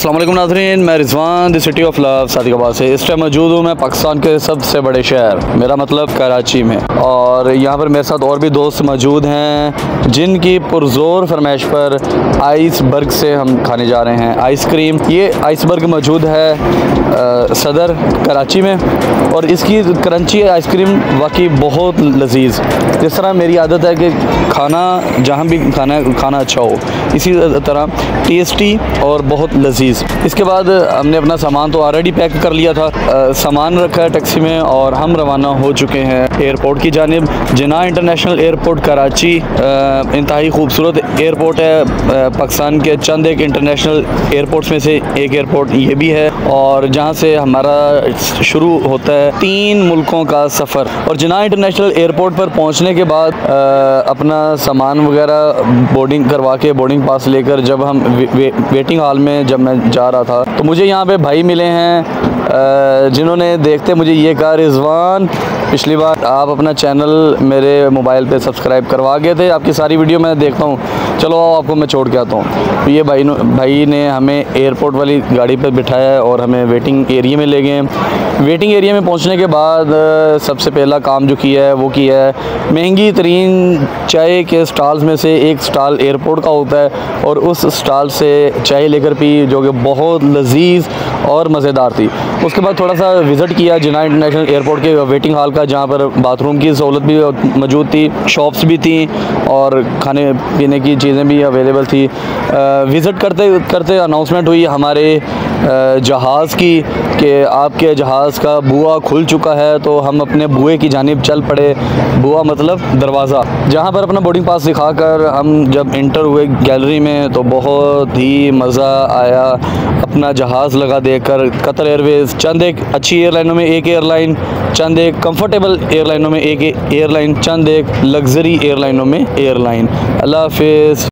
अस्सलाम वालेकुम नाज़रीन, मैं Rizwan the city of love Sadiqabad से इस टाइम मौजूद हूँ मैं पाकिस्तान के सबसे बड़े शहर, मेरा मतलब कराची में। और यहाँ पर मेरे साथ और भी दोस्त मौजूद हैं जिनकी पुरजोर फरमाइश पर आइसबर्ग से हम खाने जा रहे हैं आइसक्रीम। ये आइसबर्ग मौजूद है सदर कराची में और इसकी क्रंची आइसक्रीम वाकई बहुत लजीज। जिस तरह मेरी आदत है कि खाना जहाँ भी खाना अच्छा हो, इसी तरह टेस्टी और बहुत लजीज। इसके बाद हमने अपना सामान तो ऑलरेडी पैक कर लिया था, सामान रखा है टैक्सी में और हम रवाना हो चुके हैं एयरपोर्ट की जानिब। जिन्ना इंटरनेशनल एयरपोर्ट कराची इंतहाई खूबसूरत एयरपोर्ट है, पाकिस्तान के चंद एक इंटरनेशनल एयरपोर्ट्स में से एक एयरपोर्ट ये भी है और जहाँ से हमारा शुरू होता है 3 मुल्कों का सफ़र। और जिन्ना इंटरनेशनल एयरपोर्ट पर पहुँचने के बाद अपना सामान वगैरह बोर्डिंग करवा के बोर्डिंग पास लेकर जब हम वेटिंग हॉल में जब मैं जा रहा था तो मुझे यहाँ पे भाई मिले हैं जिन्होंने देखते मुझे ये कहा, रिजवान पिछली बार आप अपना चैनल मेरे मोबाइल पे सब्सक्राइब करवा गए थे, आपकी सारी वीडियो मैं देखता हूँ, चलो आपको मैं छोड़ के आता हूँ। तो ये भाई ने हमें एयरपोर्ट वाली गाड़ी पर बिठाया है और हमें वेटिंग एरिया में ले गए। वेटिंग एरिया में पहुँचने के बाद सबसे पहला काम जो किया है वो किया है महंगी तरीन चाय के स्टॉल्स में से एक स्टॉल एयरपोर्ट का होता है और उस स्टॉल से चाय लेकर पी जो कि बहुत लजीज और मज़ेदार थी। उसके बाद थोड़ा सा विज़िट किया जिन्ना इंटरनेशनल एयरपोर्ट के वेटिंग हॉल का, जहाँ पर बाथरूम की सहूलत भी मौजूद थी, शॉप्स भी थी और खाने पीने की चीज़ें भी अवेलेबल थी। विज़िट करते करते अनाउंसमेंट हुई हमारे जहाज़ की कि आपके जहाज़ का बुआ खुल चुका है, तो हम अपने बुए की जानिब चल पड़े। बुआ मतलब दरवाज़ा, जहाँ पर अपना बोर्डिंग पास दिखाकर हम जब इंटर हुए गैलरी में तो बहुत ही मज़ा आया अपना जहाज़ लगा देखकर। कतर एयरवेज़ चंद एक अच्छी एयरलाइनों में एक एयरलाइन, चंद एक कंफर्टेबल एयरलाइनों में एक एयरलाइन, चंद एक लग्जरी एयरलाइनों में एयरलाइन। अल्लाह हाफ़िज़।